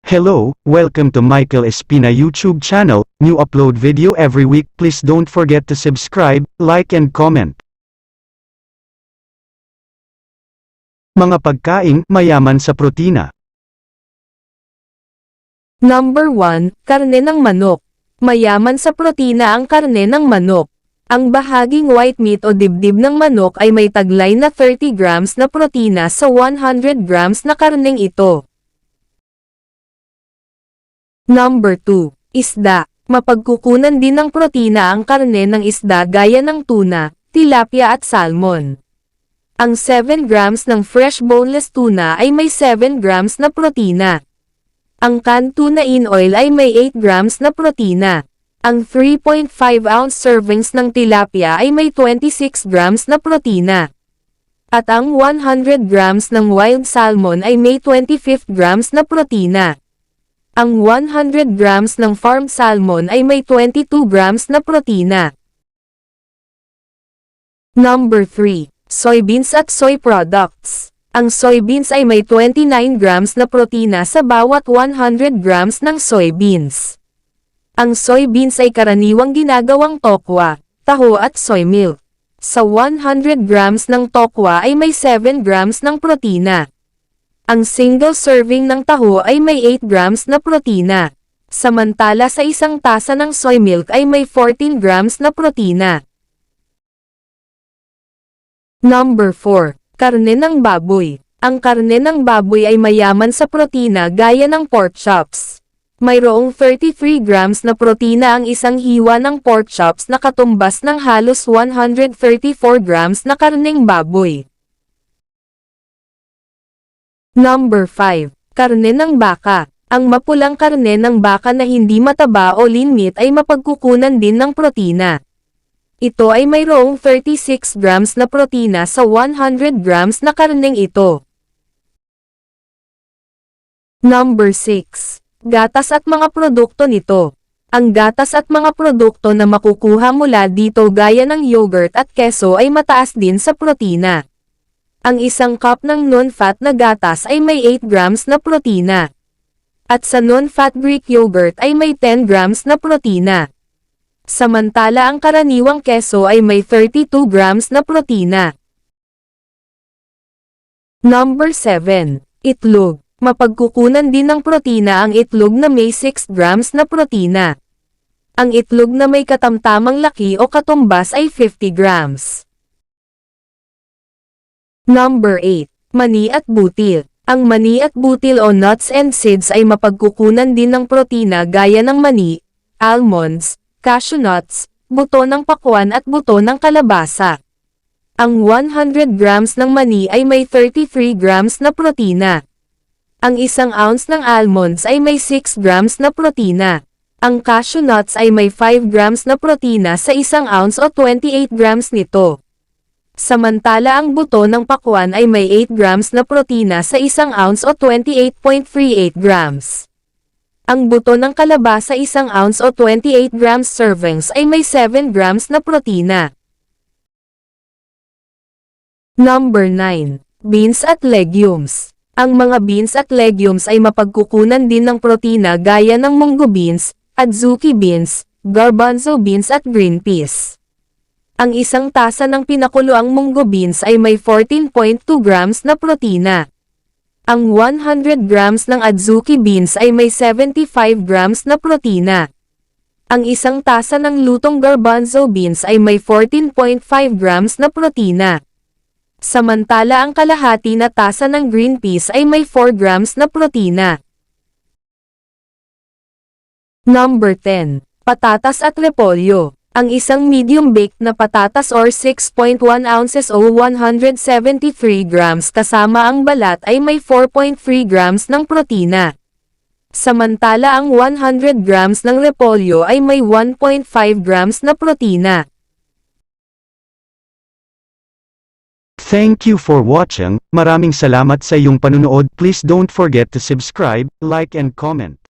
Hello, welcome to Michael Espina YouTube channel, new upload video every week. Please don't forget to subscribe, like and comment. Mga pagkaing mayaman sa protina. Number 1, karne ng manok. Mayaman sa protina ang karne ng manok. Ang bahaging white meat o dibdib ng manok ay may taglay na 30 grams na protina sa 100 grams na karneng ito. Number 2, isda. Mapagkukunan din ng protina ang karne ng isda gaya ng tuna, tilapia at salmon. Ang 7 grams ng fresh boneless tuna ay may 7 grams na protina. Ang canned tuna in oil ay may 8 grams na protina. Ang 3.5 ounce servings ng tilapia ay may 26 grams na protina. At ang 100 grams ng wild salmon ay may 25 grams na protina. Ang 100 grams ng farmed salmon ay may 22 grams na protina. Number 3, soybeans at soy products. Ang soybeans ay may 29 grams na protina sa bawat 100 grams ng soybeans. Ang soybeans ay karaniwang ginagawang tokwa, taho at soy milk. Sa 100 grams ng tokwa ay may 7 grams ng protina. Ang single serving ng taho ay may 8 grams na protina. Samantala sa isang tasa ng soy milk ay may 14 grams na protina. Number 4, karne ng baboy. Ang karne ng baboy ay mayaman sa protina gaya ng pork chops. Mayroong 33 grams na protina ang isang hiwa ng pork chops na katumbas ng halos 134 grams na karneng baboy. Number 5, karne ng baka. Ang mapulang karne ng baka na hindi mataba o lean meat ay mapagkukunan din ng protina. Ito ay mayroong 36 grams na protina sa 100 grams na karneng ito. Number 6, gatas at mga produkto nito. Ang gatas at mga produkto na makukuha mula dito gaya ng yogurt at keso ay mataas din sa protina. Ang isang cup ng non-fat na gatas ay may 8 grams na protina. At sa non-fat Greek yogurt ay may 10 grams na protina. Samantala ang karaniwang keso ay may 32 grams na protina. Number 7, itlog. Mapagkukunan din ng protina ang itlog na may 6 grams na protina. Ang itlog na may katamtamang laki o katumbas ay 50 grams. Number 8, mani at butil. Ang mani at butil o nuts and seeds ay mapagkukunan din ng protina gaya ng mani, almonds, cashew nuts, buto ng pakwan at buto ng kalabasa. Ang 100 grams ng mani ay may 33 grams na protina. Ang isang ounce ng almonds ay may 6 grams na protina. Ang cashew nuts ay may 5 grams na protina sa isang ounce o 28 grams nito. Samantala ang buto ng pakwan ay may 8 grams na protina sa isang ounce o 28.38 grams. Ang buto ng kalabasa isang ounce o 28 grams servings ay may 7 grams na protina. Number 9, beans at legumes. Ang mga beans at legumes ay mapagkukunan din ng protina gaya ng munggo beans, adzuki beans, garbanzo beans at green peas. Ang isang tasa ng pinakuloang munggo beans ay may 14.2 grams na protina. Ang 100 grams ng adzuki beans ay may 75 grams na protina. Ang isang tasa ng lutong garbanzo beans ay may 14.5 grams na protina. Samantala ang kalahati na tasa ng green peas ay may 4 grams na protina. Number 10, patatas at repolyo. Ang isang medium-baked na patatas or 6.1 ounces o 173 grams kasama ang balat ay may 4.3 grams ng protina. Samantala ang 100 grams ng repolyo ay may 1.5 grams na protina. Thank you for watching. Maraming salamat sa iyong panunood. Please don't forget to subscribe, like and comment.